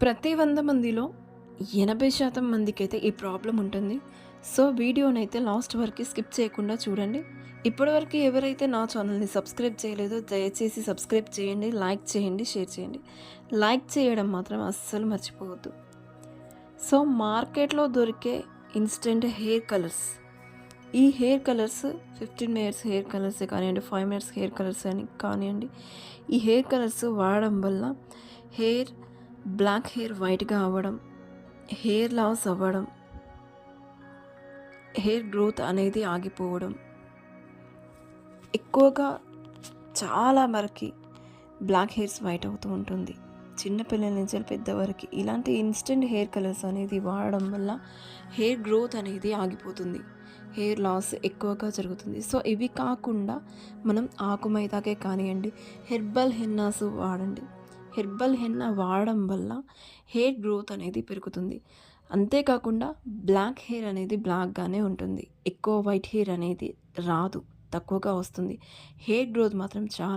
ప్రతి 100 మందిలో 80% మందికైతే ఈ ప్రాబ్లమ్ ఉంటుంది. సో, వీడియోనైతే లాస్ట్ వరకి స్కిప్ చేయకుండా చూడండి. ఇప్పటివరకు ఎవరైతే నా ఛానల్‌ని సబ్స్క్రైబ్ చేయలేదో దయచేసి సబ్స్క్రైబ్ చేయండి, లైక్ చేయండి, షేర్ చేయండి. లైక్ చేయడం మాత్రం అస్సలు మర్చిపోవద్దు. సో, మార్కెట్‌లో దొరికే ఇన్‌స్టంట్ హెయిర్ కలర్స్. ఈ హెయిర్ కలర్స్ 15 మినిట్స్ హెయిర్ కలర్సే కానియండి, 5 మినిట్స్ హెయిర్ కలర్స్ అని కానియండి. ఈ హెయిర్ కలర్స్ వాడడం వల్ల హెయిర్ బ్లాక్ హెయిర్ వైట్‌గా అవ్వడం, హెయిర్ లాస్ అవ్వడం, హెయిర్ గ్రోత్ అనేది ఆగిపోవడం, ఎక్కువగా చాలా వరకి బ్లాక్ హెయిర్స్ వైట్ అవుతూ ఉంటుంది. చిన్న పిల్లల నుంచి పెద్దవరకి ఇలాంటి ఇన్‌స్టంట్ హెయిర్ కలర్స్ అనేది వాడడం వల్ల హెయిర్ గ్రోత్ అనేది ఆగిపోతుంది. హెయిర్ లాస్ ఎక్కువగా జరుగుతుంది. సో, ఇవి కాకుండా మనం ఆకు మైదాకే కానియండి, హెర్బల్ హెన్నాస్ వాడండి. హెర్బల్ హెన్నా వాడడం వల్ల హెయిర్ గ్రోత్ అనేది పెరుగుతుంది. అంతేకాకుండా బ్లాక్ హెయిర్ అనేది బ్లాక్‌గానే ఉంటుంది. ఎక్కువ వైట్ హెయిర్ అనేది రాదు. తక్కువగా వస్తుంది. హెయిర్ గ్రోత్ మాత్రం చాలా